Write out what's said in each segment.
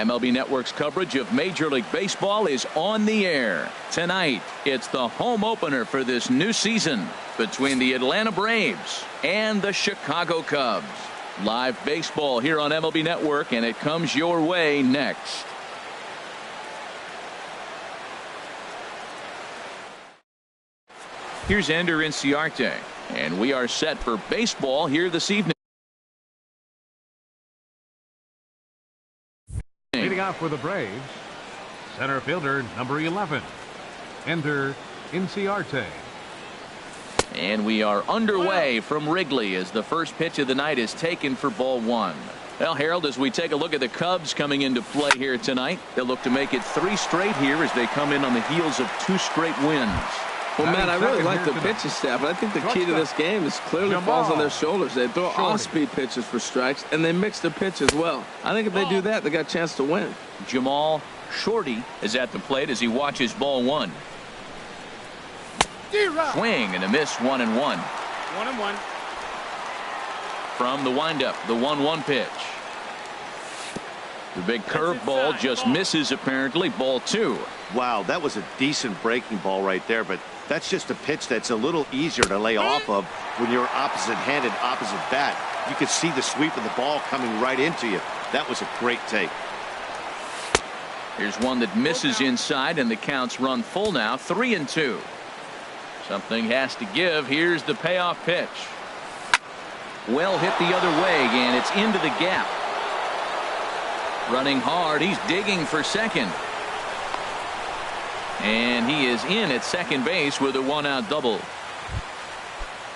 MLB Network's coverage of Major League Baseball is on the air. Tonight, it's the home opener for this new season between the Atlanta Braves and the Chicago Cubs. Live baseball here on MLB Network, and it comes your way next. Here's Ender Inciarte, and we are set for baseball here this evening. Leading off for the Braves, center fielder number 11, Ender Inciarte. And we are underway from Wrigley as the first pitch of the night is taken for ball one. Well, Harold, as we take a look at the Cubs coming into play here tonight, they'll look to make it 3 straight here as they come in on the heels of 2 straight wins. Well, Matt, I really like the pitching staff, but I think the key to this game is clearly falls on their shoulders. They throw off-speed pitches for strikes, and they mix the pitch as well. I think if they do that, they got a chance to win. Jamal Shorty is at the plate as he watches ball one. Swing and a miss, 1-1. 1-1. From the windup, the 1-1 pitch. The big curveball just misses apparently. Ball 2. Wow, that was a decent breaking ball right there, but that's just a pitch that's a little easier to lay off of when you're opposite-handed, opposite bat. You could see the sweep of the ball coming right into you. That was a great take. Here's one that misses inside, and the counts run full now, 3-2. Something has to give. Here's the payoff pitch. Well hit the other way, and it's into the gap. Running hard, he's digging for second. And he is in at second base with a 1-out double.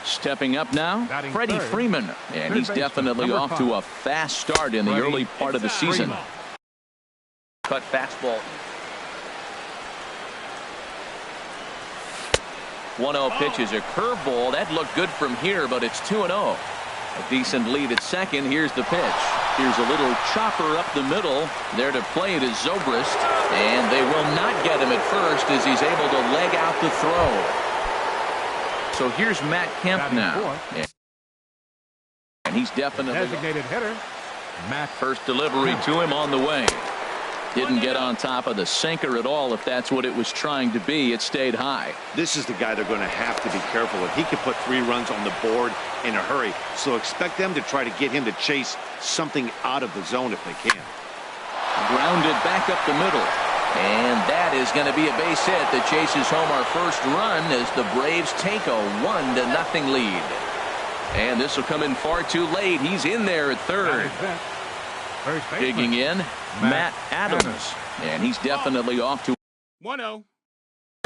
Stepping up now, Freddie Freeman, and he's definitely off to a fast start in the early part of the season. Cut fastball. 1-0 pitch is a curveball. That looked good from here, but it's 2-0. A decent lead at second. Here's the pitch. Here's a little chopper up the middle. There to play it is Zobrist. And they will not get him at first as he's able to leg out the throw. So here's Matt Kemp now. And he's definitely designated hitter. Matt. First delivery to him on the way. Didn't get on top of the sinker at all. If that's what it was trying to be, it stayed high. This is the guy they're going to have to be careful with. He can put 3 runs on the board in a hurry, so expect them to try to get him to chase something out of the zone if they can. Grounded back up the middle, and that is going to be a base hit that chases home our first run as the Braves take a 1-0 lead. And this will come in far too late. He's in there at third. Digging in, Matt Adams, and he's definitely off to 1-0.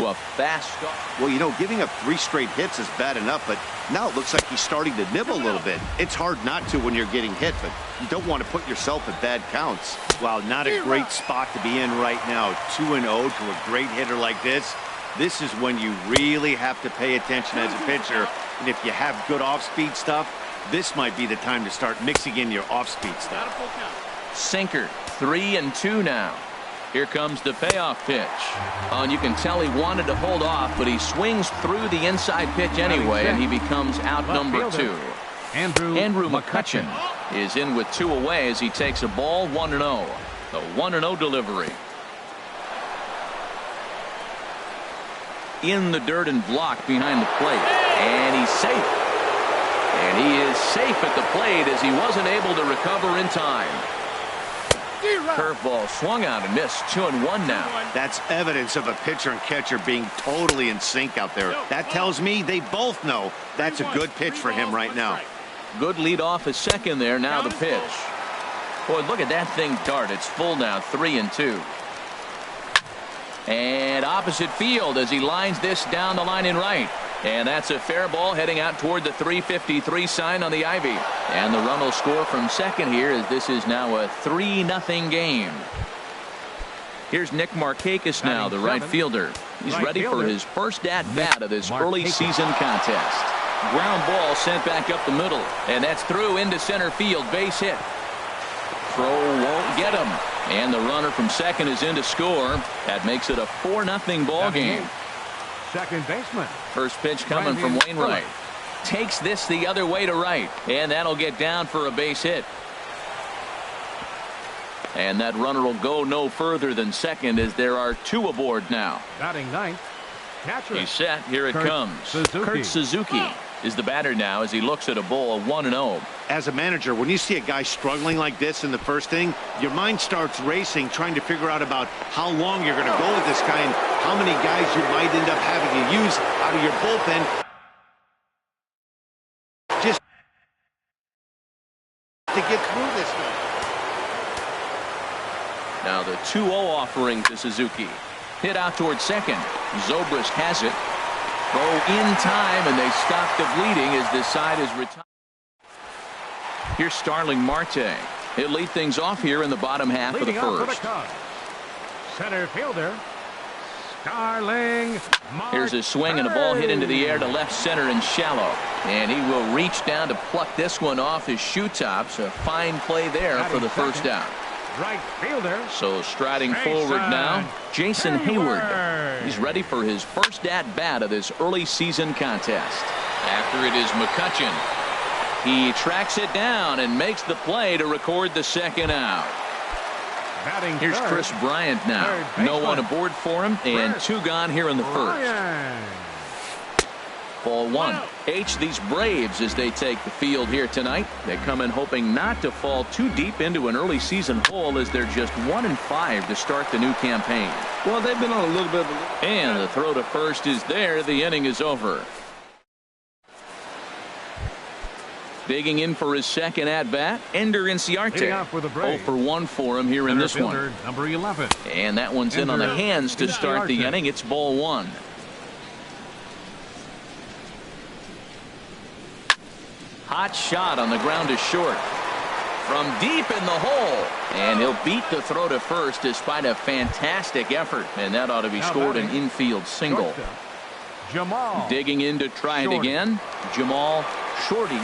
a fast start. Well, you know, giving up 3 straight hits is bad enough, but now it looks like he's starting to nibble a little bit. It's hard not to when you're getting hit, but you don't want to put yourself at bad counts. Wow, not a great spot to be in right now. 2-0 to a great hitter like this. This is when you really have to pay attention as a pitcher, and if you have good off-speed stuff, this might be the time to start mixing in your off-speed stuff. Sinker, 3-2 now. Here comes the payoff pitch. Oh, and you can tell he wanted to hold off, but he swings through the inside pitch anyway, and he becomes out number 2. Andrew McCutchen is in with 2 away as he takes a ball 1-0. The 1-0 delivery. In the dirt and blocked behind the plate. And he's safe. And he is safe at the plate as he wasn't able to recover in time. Curveball swung out and missed. 2-1 now. That's evidence of a pitcher and catcher being totally in sync out there. That tells me they both know that's a good pitch for him right now. Good lead off at second there. Now the pitch. Boy, look at that thing dart. It's full now. 3-2. And opposite field as he lines this down the line in right. And that's a fair ball heading out toward the 353 sign on the ivy. And the run will score from second here as this is now a 3-0 game. Here's Nick Markakis now, the right fielder. He's ready for his first at-bat of this early season contest. Ground ball sent back up the middle. And that's through into center field. Base hit. Throw won't get him. And the runner from second is in to score. That makes it a 4-0 ball game. Second baseman. First pitch coming from Wainwright. Takes this the other way to right. And that'll get down for a base hit. And that runner will go no further than second as there are 2 aboard now. Batting ninth, catcher. He's set. Here it comes. Suzuki. Kurt Suzuki is the batter now as he looks at a ball of 1-0. As a manager, when you see a guy struggling like this in the first inning, your mind starts racing, trying to figure out about how long you're going to go with this guy and how many guys you might end up having to use out of your bullpen. Just to get through this one. Now the 2-0 offering to Suzuki. Hit out towards second. Zobrist has it. Throw in time, and they stop the bleeding as this side is retired. Here's Starling Marte. He'll lead things off here in the bottom half of the first. Center fielder, Starling Marte. Here's a swing and a ball hit into the air to left center and shallow. And he will reach down to pluck this one off his shoe tops. A fine play there for the first out. Right fielder. So striding forward now, Jason Hayward. He's ready for his first at-bat of this early season contest. After it is McCutchen. He tracks it down and makes the play to record the second out. Here's Chris Bryant now. No one aboard for him, and 2 gone here in the first. Ball 1. These Braves as they take the field here tonight. They come in hoping not to fall too deep into an early season hole as they're just 1-5 to start the new campaign. Well, they've been on a little bit of a... And the throw to first is there. The inning is over. Digging in for his second at-bat, Ender Inciarte. 0 for 1 for him here in this one. Number 11. And that one's in on the hands to start the inning. It's ball 1. Hot shot on the ground is short. From deep in the hole. And he'll beat the throw to first despite a fantastic effort. And that ought to be scored an infield single. Jamal. Digging in to try it again. Jamal Shorty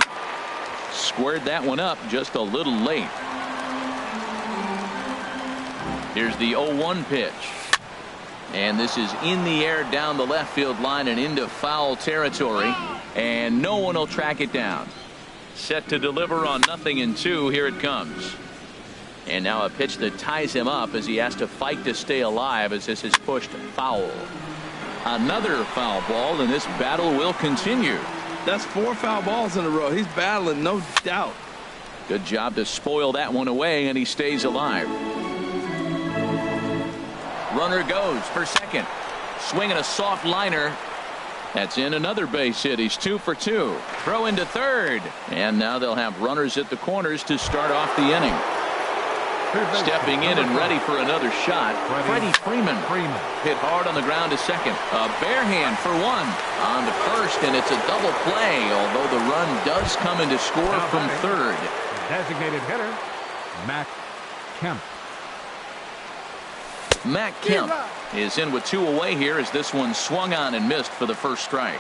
squared that one up just a little late. Here's the 0-1 pitch. And this is in the air down the left field line and into foul territory. And no one will track it down. Set to deliver on 0-2. Here it comes. And now a pitch that ties him up as he has to fight to stay alive as this is pushed foul. Another foul ball, and this battle will continue. That's 4 foul balls in a row. He's battling, no doubt. Good job to spoil that one away, and he stays alive. Runner goes for second. Swinging a soft liner. That's in another base hit. He's 2 for 2. Throw into third. And now they'll have runners at the corners to start off the inning. Stepping in and ready for another shot, Freddie Freeman. Hit hard on the ground to second. A bare hand for 1. On to first, and it's a double play, although the run does come in to score from third. Designated hitter, Matt Kemp. Matt Kemp is in with 2 away here as this one swung on and missed for the first strike.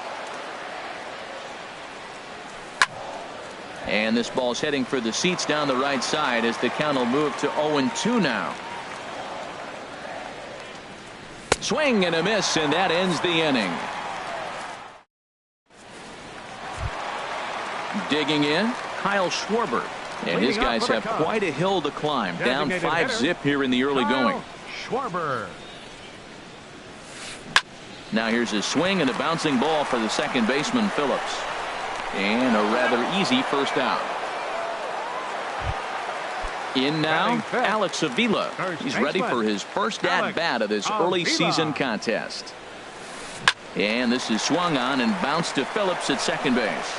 And this ball's heading for the seats down the right side as the count will move to 0-2 now. Swing and a miss, and that ends the inning. Digging in, Kyle Schwarber. And his guys have quite a hill to climb. Down 5-zip here in the early going. Schwarber. Now here's his swing and a bouncing ball for the second baseman, Phillips. And a rather easy first out. In now, Alex Avila. He's ready for his first at-bat of this early season contest. And this is swung on and bounced to Phillips at second base.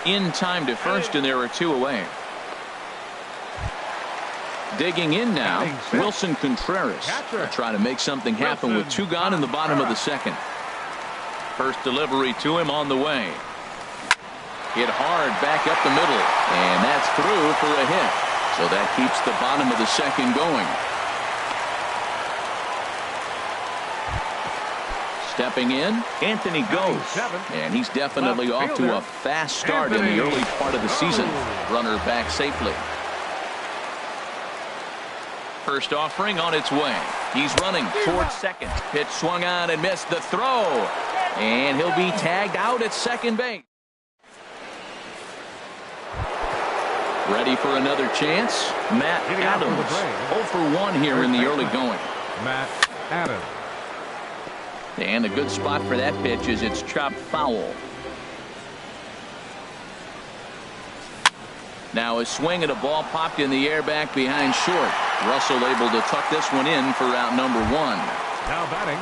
In time to first, and there are 2 away. Digging in now, Wilson Contreras. Trying to make something happen with 2 gone in the bottom of the second. First delivery to him on the way. Hit hard back up the middle, and that's through for a hit. So that keeps the bottom of the second going. Stepping in, Anthony Gose, and he's definitely off to a fast start in the early part of the season. Runner back safely. First offering on its way. He's running towards second. Pitch swung on and missed the throw. And he'll be tagged out at second base. Ready for another chance. Matt Adams 0 for 1 here in the early going. Matt Adams. And a good spot for that pitch is it's chopped foul. Now a swing at a ball popped in the air back behind short. Russell able to tuck this one in for out number 1. Now batting.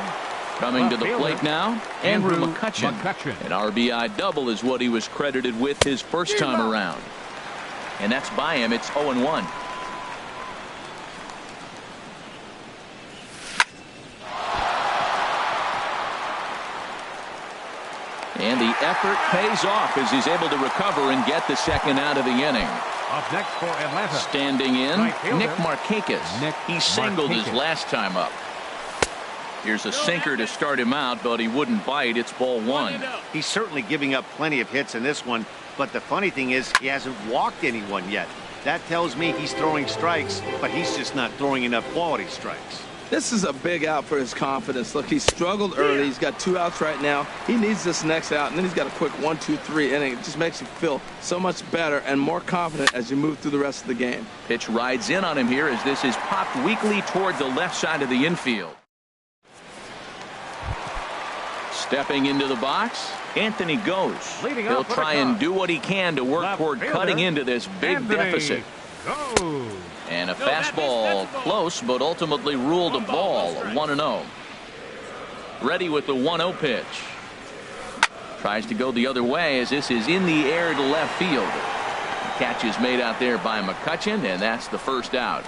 Coming to the plate now, Andrew McCutchen. An RBI double is what he was credited with his first time around. And that's by him. It's 0-1. And the effort pays off as he's able to recover and get the second out of the inning. Up next for Atlanta. Standing in, Nick Markakis. He singled his last time up. Here's a sinker to start him out, but he wouldn't bite. It's ball 1. He's certainly giving up plenty of hits in this one, but the funny thing is he hasn't walked anyone yet. That tells me he's throwing strikes, but he's just not throwing enough quality strikes. This is a big out for his confidence. Look, he struggled early. He's got 2 outs right now. He needs this next out, and then he's got a quick 1, 2, 3 inning. It just makes him feel so much better and more confident as you move through the rest of the game. Pitch rides in on him here as this is popped weakly toward the left side of the infield. Stepping into the box, Anthony goes. He'll try and do what he can to work toward cutting into this big deficit. And a fastball close, but ultimately ruled a ball. 1-0. Ready with the 1-0 pitch. Tries to go the other way as this is in the air to left field. Catch is made out there by McCutchen, and that's the first out.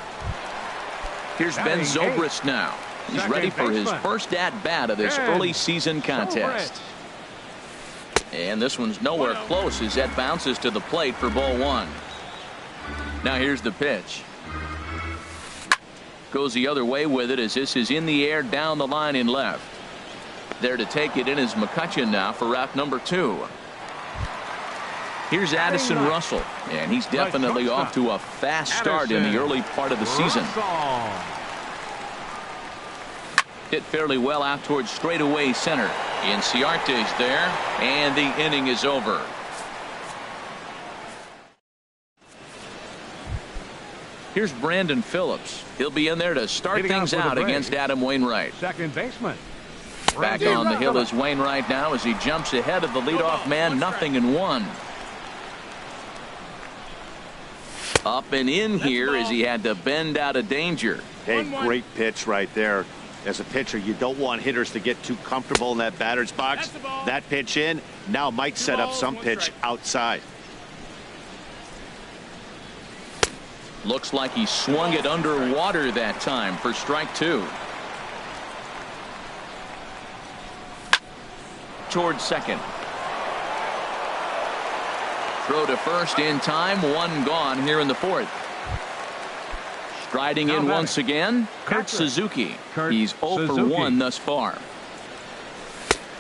Here's Ben Zobrist now. He's ready for his first at-bat of this early season contest. And this one's nowhere close as that bounces to the plate for ball 1. Now here's the pitch. Goes the other way with it as this is in the air down the line in left. There to take it in is McCutchen now for route number 2. Here's Addison Russell, and he's definitely off to a fast start in the early part of the season. Hit fairly well out towards straightaway center. Inciarte's there, and the inning is over. Here's Brandon Phillips. He'll be in there to start things out against Adam Wainwright. Second baseman. Back on the hill is Wainwright now as he jumps ahead of the leadoff man. 0-1. Up and in here as he had to bend out of danger. Hey, great pitch right there. As a pitcher, you don't want hitters to get too comfortable in that batter's box. That pitch in now might set up some pitch outside. Looks like he swung it underwater that time for strike 2. Towards second. Throw to first in time. 1 gone here in the 4th. Striding in once again, Kurt Suzuki. He's 0 for 1 thus far.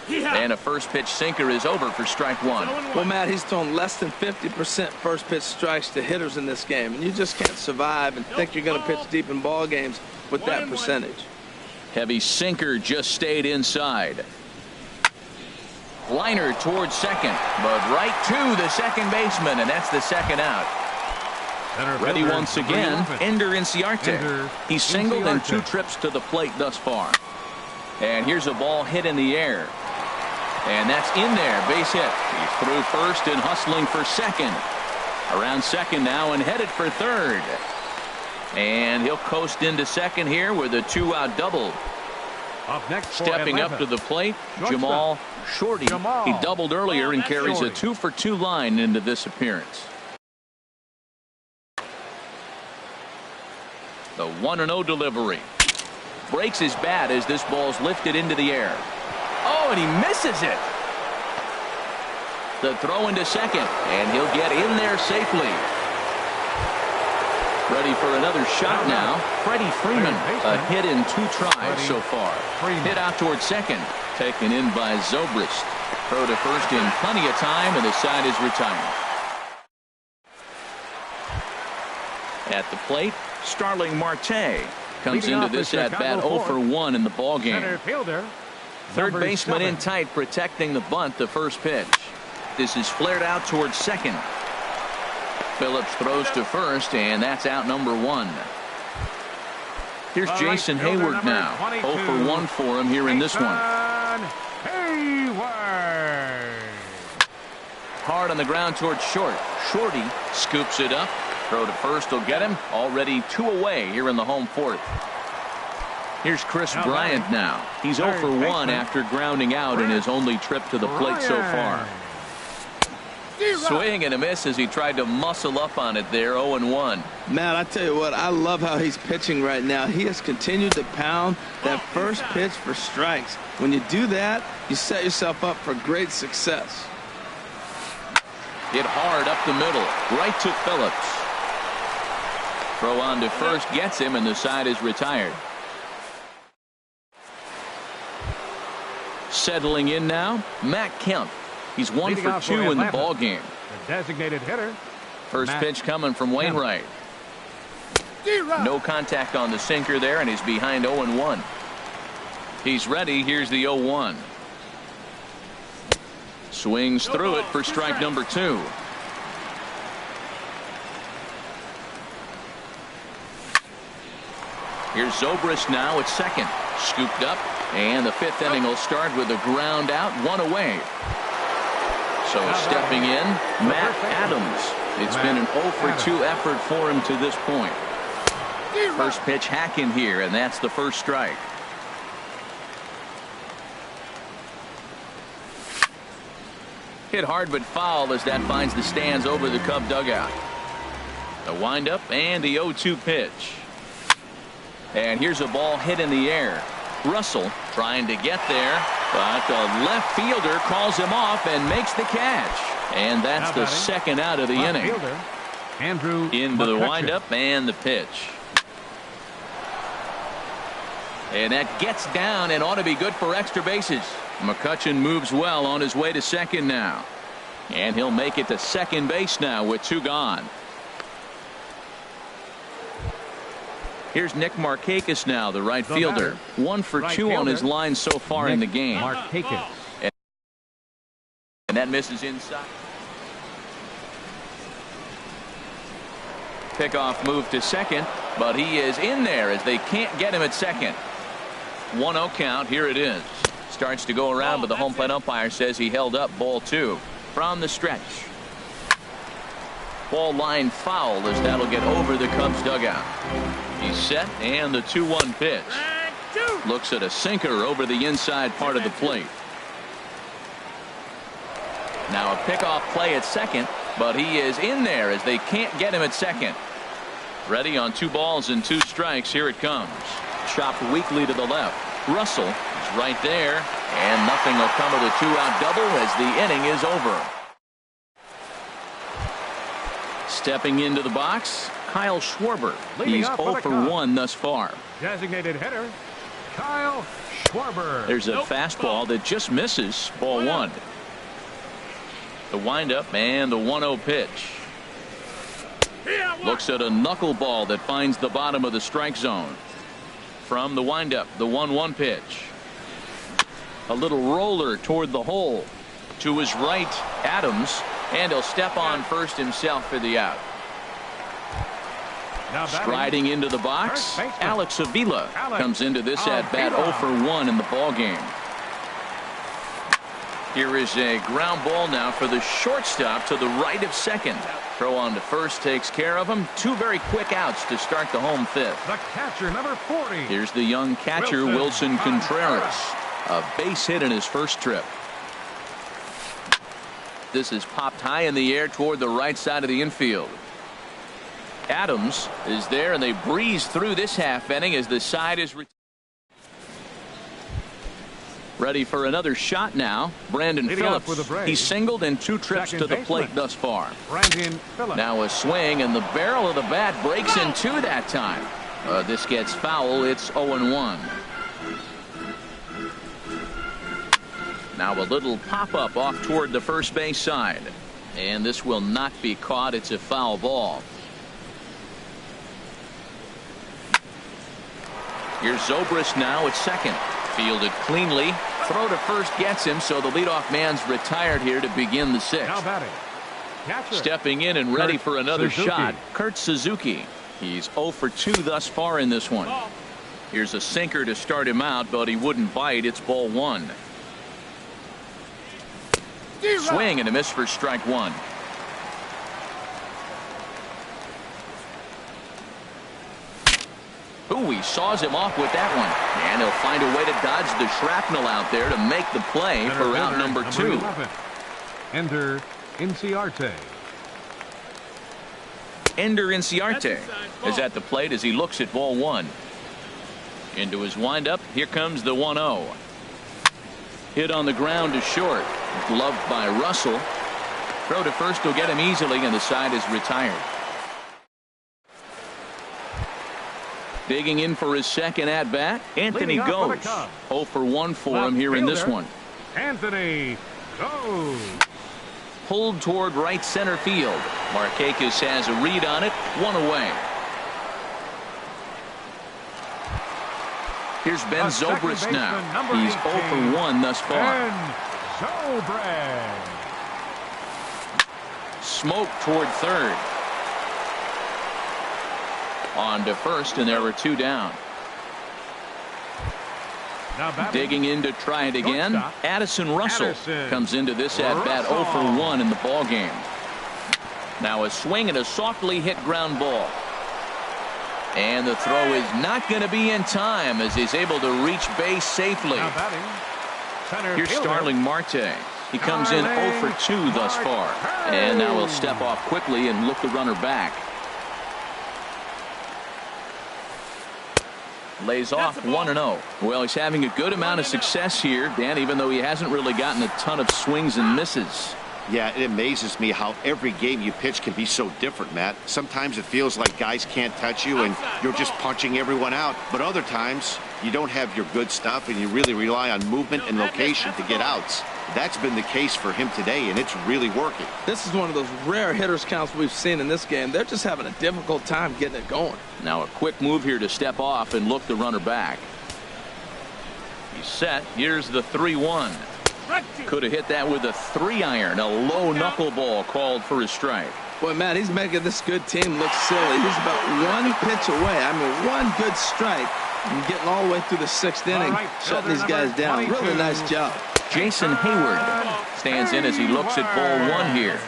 And a first pitch sinker is over for strike 1. Well, Matt, he's thrown less than 50% first pitch strikes to hitters in this game, and you just can't survive and think you're going to pitch deep in ball games with that percentage. Heavy sinker just stayed inside. Liner towards second, but right to the second baseman, and that's the second out. Ready once again, Ender Inciarte. He's singled in 2 trips to the plate thus far. And here's a ball hit in the air. And that's in there, base hit. He's through first and hustling for second. Around second now and headed for third. And he'll coast into second here with a 2-out double. Up next for Stepping Atlanta. up to the plate, Jamal Shorty. He doubled earlier and carries a 2-for-2 line into this appearance. The 1-0 delivery. Breaks his bat as this ball's lifted into the air. Oh, and he misses it. The throw into second, and he'll get in there safely. Ready for another shot now. Freddie Freeman, a hit in 2 tries so far. Hit out towards second, taken in by Zobrist. Throw to first in plenty of time, and the side is retired. At the plate, Starling Marte comes into this at-bat 0 for 1 in the ballgame. Third baseman in tight, protecting the bunt, the first pitch. This is flared out towards second. Phillips throws to first, and that's out number 1. Here's Jason Hayward now. 0 for 1 for him here in this one. Hayward. Hard on the ground towards short. Shorty scoops it up. Throw to first will get him. Already 2 away here in the home 4th. Here's Chris Bryant now. He's 0 for 1 after grounding out in his only trip to the plate so far. Swing and a miss as he tried to muscle up on it there. 0-1. Man, I tell you what, I love how he's pitching right now. He has continued to pound that first pitch for strikes. When you do that, you set yourself up for great success. Hit hard up the middle, right to Phillips. Throw on to first gets him, and the side is retired. Settling in now, Matt Kemp. He's 1 for 2 in the ball game. The designated hitter. First pitch coming from Wainwright. No contact on the sinker there, and he's behind 0-1. He's ready. Here's the 0-1. Swings through it for strike number 2. Here's Zobrist now at second. Scooped up, and the 5th inning will start with a ground out, 1 away. So stepping in, Matt Adams. It's been an 0 for 2 effort for him to this point. First pitch hacking here, and that's the first strike. Hit hard but foul as that finds the stands over the Cub dugout. The windup and the 0-2 pitch. And here's a ball hit in the air. Russell trying to get there, but the left fielder calls him off and makes the catch. And that's the second out of the inning. Andrew into the windup and the pitch. And that gets down and ought to be good for extra bases. McCutchen moves well on his way to second now. And he'll make it to second base now with 2 gone. Here's Nick Markakis now, the right fielder. 1 for 2 on his line so far in the game. Markakis. And that misses inside. Pickoff move to second, but he is in there as they can't get him at second. 1-0 count. Here it is. Starts to go around, but the home plate umpire says he held up ball 2 from the stretch. Ball line foul as that'll get over the Cubs dugout. He's set, and the 2-1 pitch. Looks at a sinker over the inside part of the plate. Now a pickoff play at second, but he is in there as they can't get him at second. Ready on 2 balls and 2 strikes. Here it comes. Chopped weakly to the left. Russell is right there, and nothing will come of the 2-out double as the inning is over. Stepping into the box, Kyle Schwarber. He's 0 for 1 thus far. Designated hitter, Kyle Schwarber. There's a fastball that just misses. Ball 1. The windup and the 1-0 pitch. Looks at a knuckleball that finds the bottom of the strike zone. From the windup, the 1-1 pitch. A little roller toward the hole. To his right, Adams, and he'll step on first himself for the out. Striding into the box, Alex Avila comes into this at bat 0 for 1 in the ball game. Here is a ground ball now for the shortstop to the right of second. Throw on to first takes care of him. 2 very quick outs to start the home 5th. The catcher, number 40. Here's the young catcher, Wilson Contreras. A base hit in his first trip. This is popped high in the air toward the right side of the infield. Adams is there, and they breeze through this half inning as the side is ready for another shot now. Brandon Phillips. He's singled in 2 trips to the plate thus far. Now a swing, and the barrel of the bat breaks in 2 that time. This gets foul. It's 0-1. Now a little pop-up off toward the first base side. And this will not be caught. It's a foul ball. Here's Zobrist now at second. Fielded cleanly. Throw to first gets him, so the leadoff man's retired here to begin the 6th. Now batting, Catcher. Stepping in and ready Kurt for another Suzuki. shot, Kurt Suzuki. He's 0 for 2 thus far in this one. Here's a sinker to start him out, but he wouldn't bite. It's ball 1. Swing and a miss for strike 1. Ooh, he saws him off with that one. And he'll find a way to dodge the shrapnel out there to make the play for route number 2. 11. Enter Inciarte. Ender Inciarte is at the plate as he looks at ball 1. Into his windup. Here comes the 1-0. Hit on the ground to short. Gloved by Russell. Throw to first will get him easily, and the side is retired. Digging in for his second at bat, Anthony Leading off for goes. the Cubs. 0 for 1 for Left him here in this fielder. one. Anthony goes. Pulled toward right center field. Markakis has a read on it. 1 away. Here's Ben The second Zobrist now. baseman, number He's 0 for 18, 1 thus far. Ben Zobrist. Smoke toward third. On to first, and there were 2 down. Now batting. Digging in to try it again. Shortstop. Addison Russell Addison comes into this at bat 0 for 1 in the ball game. Now a swing and a softly hit ground ball. And the throw is not going to be in time as he's able to reach base safely. Now batting. Center Here's fielder. Starling Marte. He comes in 0 for 2 thus far. And now he'll step off quickly and look the runner back. Lays off 1-0. Well, he's having a good amount of success here, Dan, even though he hasn't really gotten a ton of swings and misses. Yeah, it amazes me how every game you pitch can be so different, Matt. Sometimes it feels like guys can't touch you and you're just punching everyone out. But other times you don't have your good stuff and you really rely on movement and location to get outs. That's been the case for him today, and it's really working. This is one of those rare hitters counts we've seen in this game. They're just having a difficult time getting it going. Now a quick move here to step off and look the runner back. He's set. Here's the 3-1. Could have hit that with a 3-iron. A low knuckleball called for a strike. Boy, Matt, he's making this good team look silly. He's about 1 pitch away. I mean, 1 good strike and getting all the way through the 6th inning, right, shutting these guys down. 22. Really nice job. Jason Hayward stands in as he looks at ball 1 here.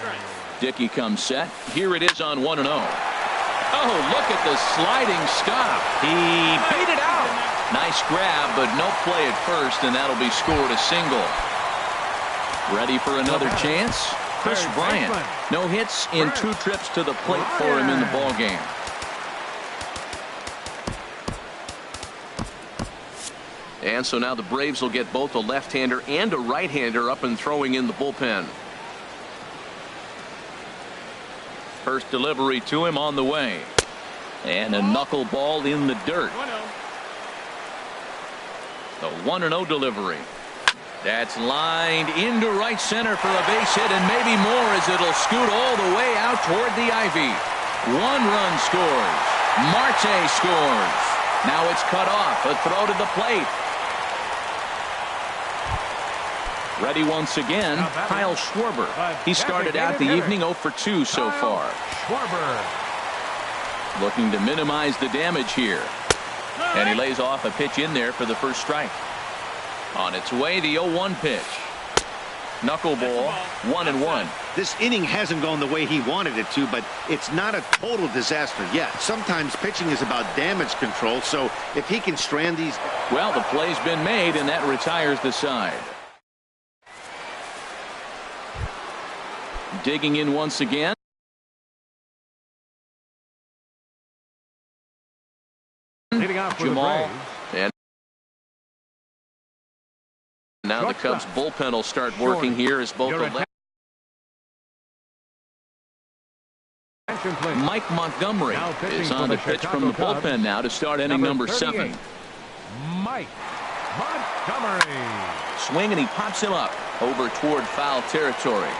Dickey comes set. Here it is on 1-0. Oh, look at the sliding stop. He beat it out. Nice grab, but no play at first, and that'll be scored a single. Ready for another chance? Chris Bryant. No hits in 2 trips to the plate for him in the ball game. And so now the Braves will get both a left-hander and a right-hander up and throwing in the bullpen. First delivery to him on the way. And a knuckleball in the dirt. The 1-0 delivery. That's lined into right center for a base hit and maybe more as it'll scoot all the way out toward the ivy. 1 run scores. Marte scores. Now it's cut off. A throw to the plate. Ready once again, Kyle Schwarber. He started out the evening 0 for 2 so far. Schwarber. Looking to minimize the damage here. And he lays off a pitch in there for the first strike. On its way, the 0-1 pitch. Knuckleball, 1-1. This inning hasn't gone the way he wanted it to, but it's not a total disaster yet. Sometimes pitching is about damage control, so if he can strand these... Well, the play's been made, and that retires the side. Digging in once again. Leading off for Jamal. the Braves. And now the Cubs bullpen will start working here as both the left. Attention, please. Mike Montgomery Now pitching is for on the the pitch Chicago from the Cubs, bullpen now to start inning number 7. Mike Montgomery. Swing and he pops him up over toward foul territory.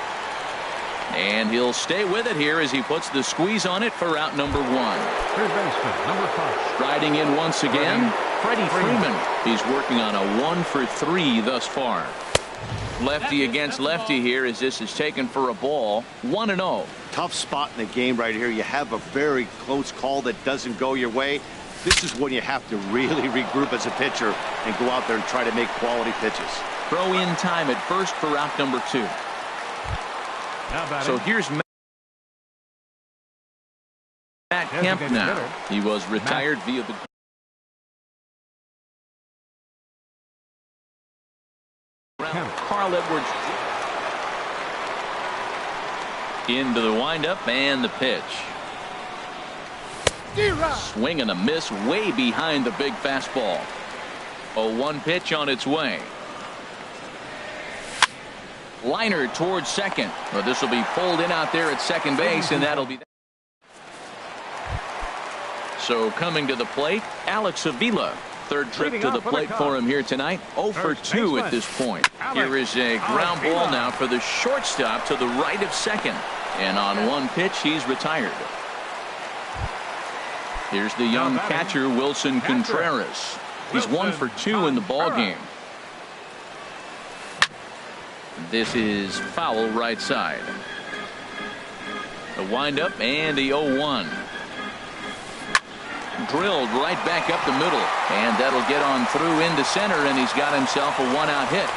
And he'll stay with it here as he puts the squeeze on it for out number 1. Third baseman, number 5. Striding in once again, Freddie Freeman. He's working on a 1 for 3 thus far. Lefty against lefty here as this is taken for a ball. 1-0. Tough spot in the game right here. You have a very close call that doesn't go your way. This is when you have to really regroup as a pitcher and go out there and try to make quality pitches. Throw in time at first for out number 2. So here's Matt Kemp now. He was retired via the Carl Edwards into the windup and the pitch. Swing and a miss way behind the big fastball. 0-1 pitch on its way. Liner towards second. Well, this will be pulled in out there at second base, and that'll be. So coming to the plate, Alex Avila. Third trip to the plate for him here tonight. 0 for 2 at this point. Here is a ground ball now for the shortstop to the right of second. And on one pitch, he's retired. Here's the young catcher, Wilson Contreras. He's 1 for 2 in the ball game. This is foul right side. The windup and the 0-1. Drilled right back up the middle, and that'll get on through into center, and he's got himself a 1-out hit.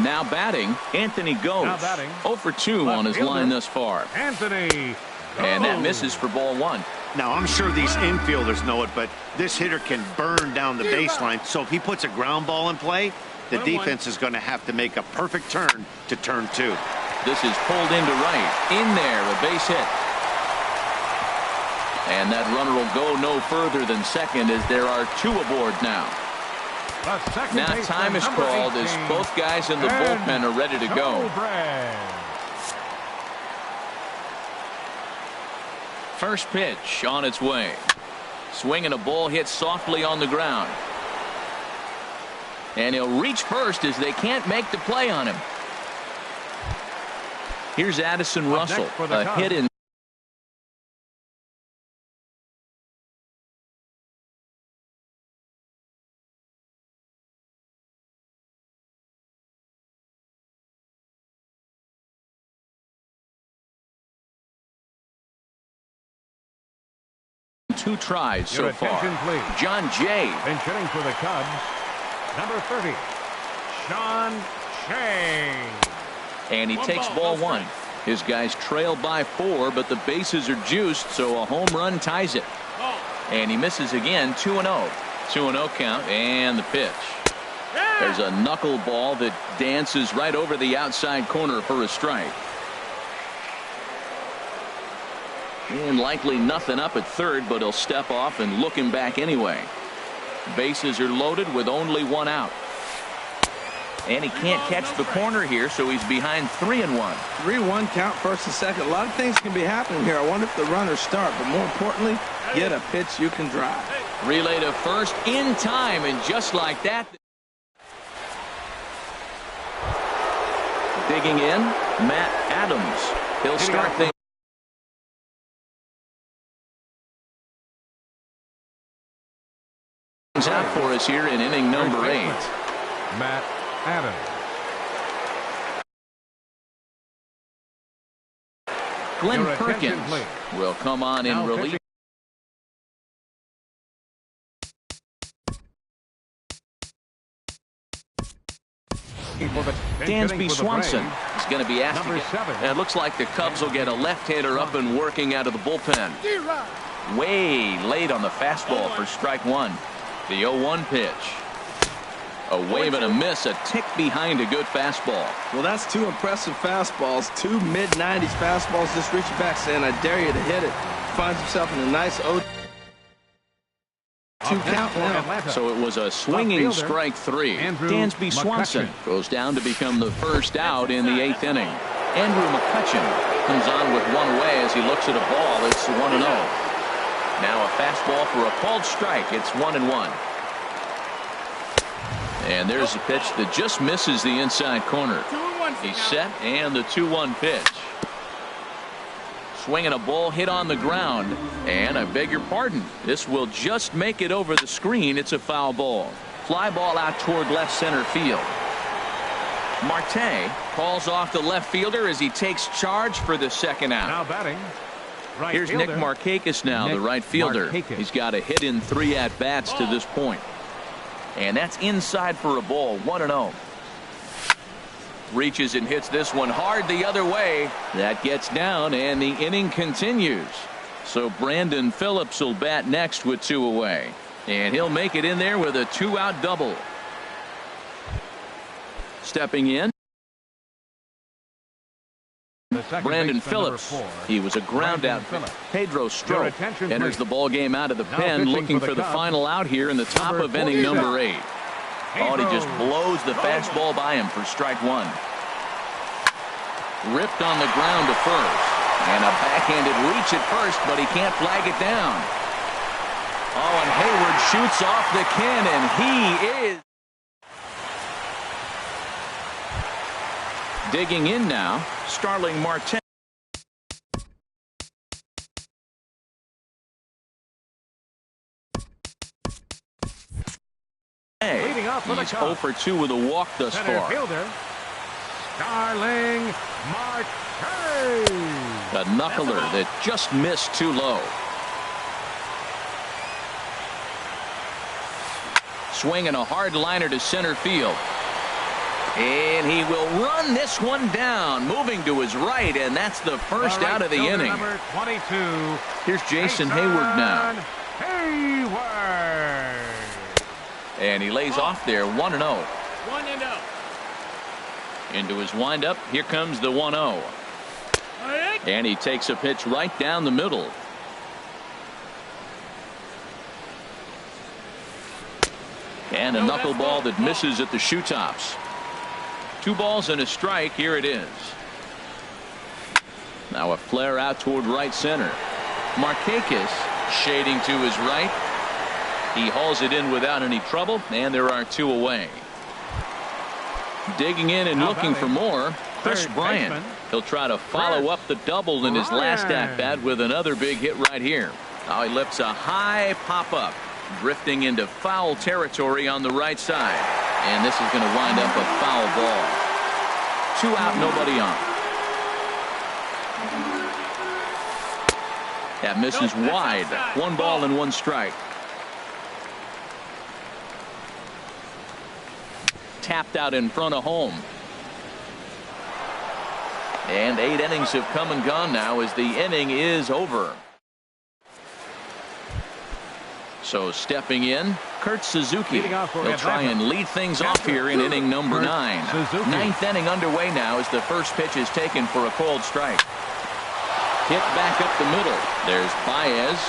Now batting, Anthony Goes. 0 for 2 on his line thus far. Anthony. And that misses for ball 1. Now, I'm sure these infielders know it, but this hitter can burn down the baseline. So if he puts a ground ball in play, the defense is going to have to make a perfect turn to turn 2. This is pulled into right. In there, a base hit. And that runner will go no further than second as there are 2 aboard now. Now time is called as both guys in the bullpen are ready to go. First pitch on its way. Swing and a ball hit softly on the ground. And he'll reach first as they can't make the play on him. Here's Addison Russell, a hit in. Two tries so far. John Jay. Bench hitting for the Cubs, number 30, Sean Shea. And he takes ball 1. His guys trail by 4, but the bases are juiced, so a home run ties it. And he misses again. 2-0. 2-0 count, and the pitch. There's a knuckleball that dances right over the outside corner for a strike. And likely nothing up at third, but he'll step off and look him back anyway. Bases are loaded with only 1 out. And he can't catch the corner here, so he's behind 3-1. 3-1 count, first and second. A lot of things can be happening here. I wonder if the runners start, but more importantly, get a pitch you can drive. Relay to first in time, and just like that. Digging in, Matt Adams. He'll start things out for us here in inning number 8. Matt Adams. Glenn Perkins will come on in relief. Dansby Swanson is going to be asked to get. It looks like the Cubs will get a left-hander up and working out of the bullpen. Way late on the fastball for strike 1. The 0-1 pitch. A wave and a miss, a tick behind a good fastball. Well, that's 2 impressive fastballs, 2 mid-90s fastballs. Just reaching back saying, I dare you to hit it. Finds himself in a nice 0-2 count now. So it was a swinging strike 3. Dansby Swanson goes down to become the first out in the 8th inning. Andrew McCutcheon comes on with one away as he looks at a ball. It's 1-0. Now a fastball for a called strike. It's 1-1. And there's a pitch that just misses the inside corner. He's set, and the 2-1 pitch. Swinging a ball hit on the ground. And I beg your pardon. This will just make it over the screen. It's a foul ball. Fly ball out toward left center field. Marte calls off the left fielder as he takes charge for the second out. Now batting. Right Here's fielder. Nick Markakis now, the right fielder. He's got a hit in 3 at-bats to this point. And that's inside for a ball, 1-0. Reaches and hits this one hard the other way. That gets down, and the inning continues. So Brandon Phillips will bat next with 2 away. And he'll make it in there with a 2-out double. Stepping in, Brandon Phillips. He was a ground out. Pedro Strop enters the ball game out of the pen, looking for the final out here in the top of inning number 8. Oh, he just blows the fastball by him for strike 1. Ripped on the ground to first. And a backhanded reach at first, but he can't flag it down. Oh, and Hayward shoots off the cannon. He is digging in now, Starling Marte. He's 0 for 2 with a walk thus far. Fielder, Starling Marte. A knuckler that just missed too low. Swinging a hard liner to center field. And he will run this one down, moving to his right, and that's the first out of the inning. Number 22. Here's Jason Hayward now. Hayward. And he lays off there, 1-0. 1-0. Into his windup, here comes the 1-0. And he takes a pitch right down the middle. And a knuckleball that misses at the shoe tops. 2 balls and a strike. Here it is. Now a flare out toward right center. Markakis shading to his right. He hauls it in without any trouble, and there are 2 away. Digging in and looking for more, Chris Bryant. He'll try to follow up the double in his last at-bat with another big hit right here. Now he lifts a high pop-up, drifting into foul territory on the right side. And this is going to wind up a foul ball. 2 out, nobody on. That misses wide. 1 ball and 1 strike. Tapped out in front of home. And 8 innings have come and gone now as the inning is over. So stepping in, Kurt Suzuki. He'll try and lead things off here in inning number 9. 9th inning underway now as the first pitch is taken for a called strike. Hit back up the middle. There's Baez.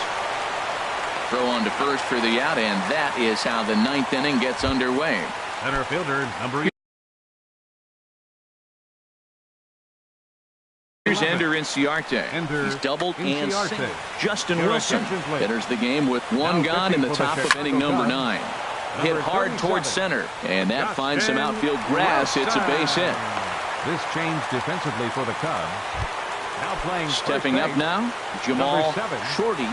Throw on to first for the out, and that is how the 9th inning gets underway. Center fielder number. Here's Ender Inciarte. He's doubled and singled. Justin Wilson enters the game with 1 gone in the top of inning number 9. Hit hard towards center, and that finds some outfield grass. It's a base hit. This change defensively for the Cubs. Now playing. Stepping up now, Jamal Shorty.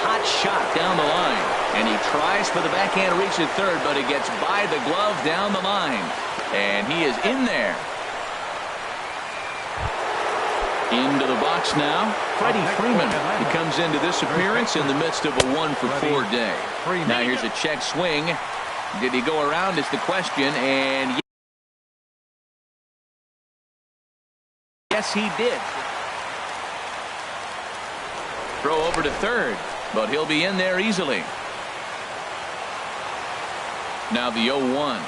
Hot shot down the line, and he tries for the backhand reach at third, but it gets by the glove down the line, and he is in there. Into the box now, Freddie Freeman. He comes into this appearance in the midst of a 1 for 4 day. Now here's a check swing. Did he go around is the question, and yes, he did. Throw over to third, but he'll be in there easily. Now the 0-1.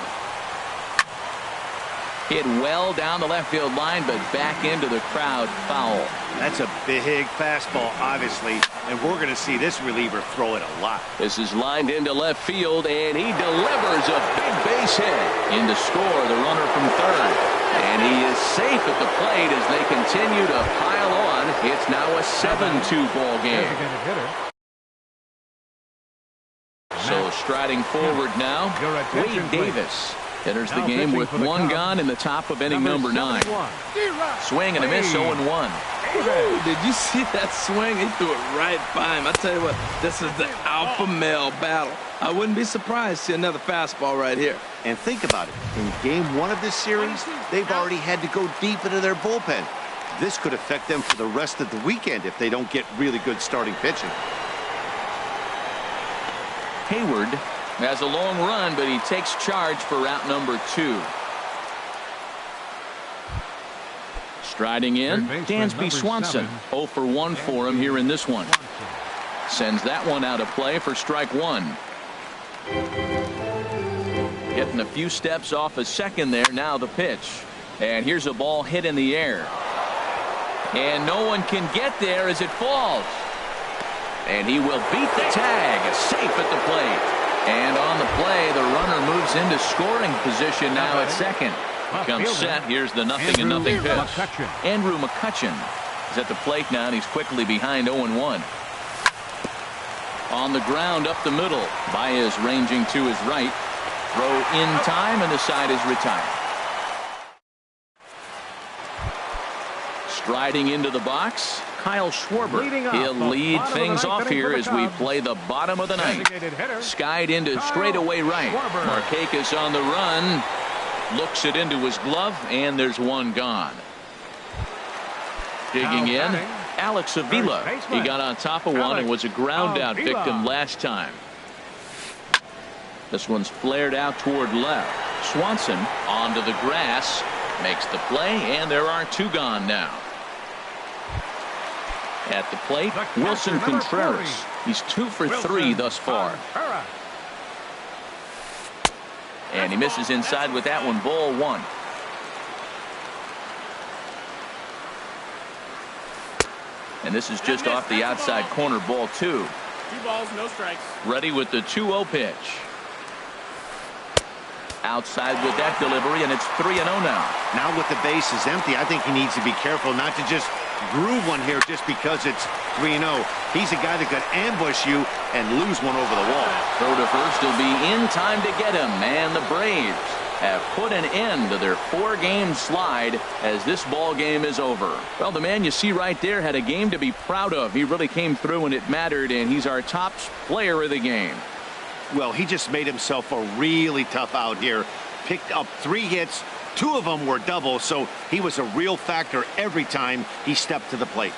Hit well down the left field line, but back into the crowd, foul. That's a big fastball, obviously, and we're going to see this reliever throw it a lot. This is lined into left field, and he delivers a big base hit. In to score, the runner from third. And he is safe at the plate as they continue to pile on. It's now a 7-2 ball game. So striding forward now, Wade Davis. Enters the Now game pitching with for the one Cubs, gone in the top of inning number 9. 71. Swing and a miss, 0-1. Ooh, did you see that swing? He threw it right by him. I tell you what, this is the alpha male battle. I wouldn't be surprised to see another fastball right here. And think about it. In game 1 of this series, they've already had to go deep into their bullpen. This could affect them for the rest of the weekend if they don't get really good starting pitching. Hayward has a long run, but he takes charge for route number 2. Striding in, Dansby Swanson. 0 for 1 for him here in this one. Sends that one out of play for strike 1. Getting a few steps off a second there. Now the pitch. And here's a ball hit in the air. And no one can get there as it falls. And he will beat the tag. Safe at the plate. And on the play, the runner moves into scoring position now at second. Comes set. Here's the 0-0 pitch. Andrew McCutcheon is at the plate now, and he's quickly behind 0-1. On the ground up the middle. Baez ranging to his right. Throw in time, and the side is retired. Striding into the box, Kyle Schwarber. He'll lead things off here as we play the bottom of the ninth. Skied into straightaway right. Markakis on the run. Looks it into his glove, and there's one gone. Digging in, Alex Avila. He got on top of one and was a ground out victim last time. This one's flared out toward left. Swanson onto the grass. Makes the play, and there are 2 gone now. At the plate, Wilson Contreras. He's 2 for 3 thus far. And he misses inside with that one. Ball 1. And this is just off the outside corner. Ball 2. 2 balls, no strikes. Ready with the 2-0 pitch. Outside with that delivery, and it's 3-0 now. Now with the bases empty, I think he needs to be careful not to just groove one here just because it's 3-0. He's a guy that could ambush you and lose one over the wall. Throw to first will be in time to get him, and the Braves have put an end to their 4-game slide as this ball game is over. Well, the man you see right there had a game to be proud of. He really came through when it mattered, and he's our top player of the game. Well, he just made himself a really tough out here. Picked up 3 hits. 2 of them were doubles, so he was a real factor every time he stepped to the plate.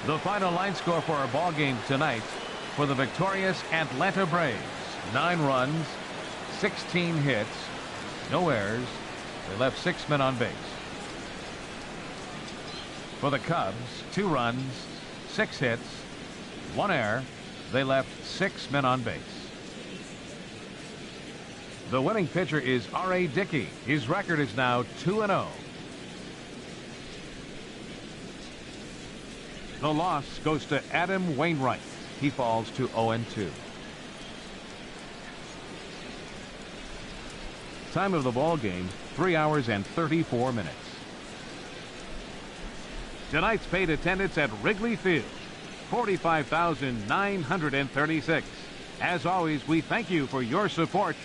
The final line score for our ball game tonight for the victorious Atlanta Braves: 9 runs, 16 hits, no errors. They left 6 men on base. For the Cubs, 2 runs, 6 hits, 1 error. They left 6 men on base. The winning pitcher is R.A. Dickey. His record is now 2-0. The loss goes to Adam Wainwright. He falls to 0-2. Time of the ball game, 3 hours and 34 minutes. Tonight's paid attendance at Wrigley Field, 45,936. As always, we thank you for your support.